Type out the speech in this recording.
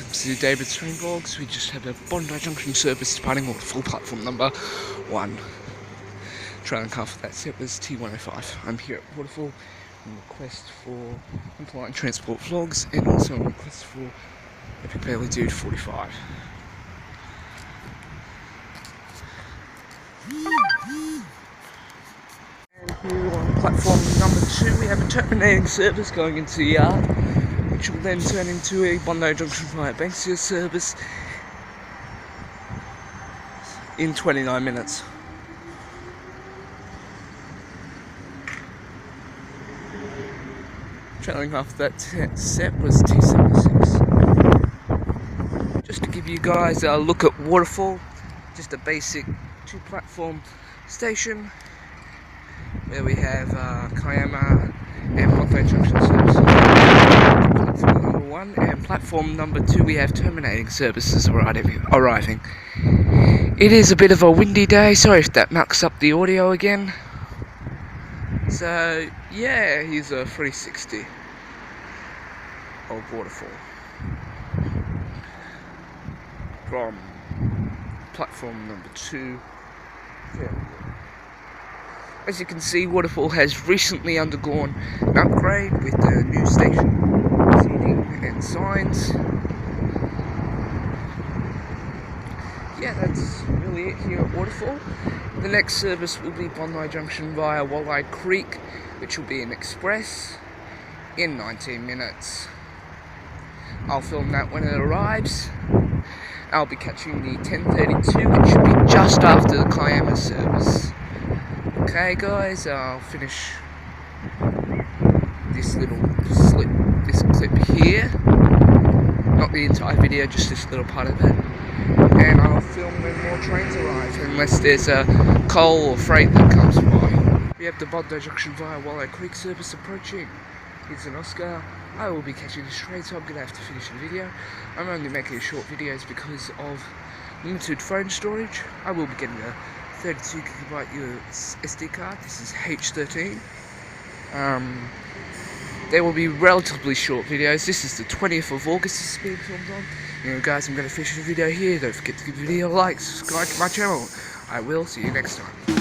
welcome to David's Train Vlogs. We just had a Bondi Junction service departing Waterfall platform number 1. Trailing car for that set was T105. I'm here at Waterfall in request for compliant transport vlogs and also in request for Epic Bailey Dude 45. And here on platform number 2 we have a terminating service going into the yard, which will then turn into a Bondi Junction via Banksia service in 29 minutes. Trailing off that set was T76. Just to give you guys a look at Waterfall, just a basic 2-platform station where we have Kiama and Bondi Junction services. Platform number 1 and platform number 2 we have terminating services arriving. It is a bit of a windy day, sorry if that mucks up the audio again. So yeah, here's a 360 of Waterfall from platform number 2. As you can see, Waterfall has recently undergone an upgrade with the new station seating and signs. Yeah, that's really it here at Waterfall. The next service will be Bondi Junction via Walleye Creek, which will be an express in 19 minutes. I'll film that when it arrives. I'll be catching the 10:32, which should be just after the Kiama service. Okay guys, I'll finish this little clip here. Not the entire video, just this little part of it. And I'll film when more trains arrive, unless there's a coal or freight that comes by. We have the Bondi Junction via Walleye Creek service approaching. Here's an Oscar. I will be catching this train, so I'm going to have to finish the video. I'm only making short videos because of limited phone storage. I will be getting a 32GB SD card. This is H13. There will be relatively short videos. This is the 20th of August this is being filmed on. Anyway guys, I'm going to finish the video here. Don't forget to give the video a like, subscribe to my channel. I will see you next time.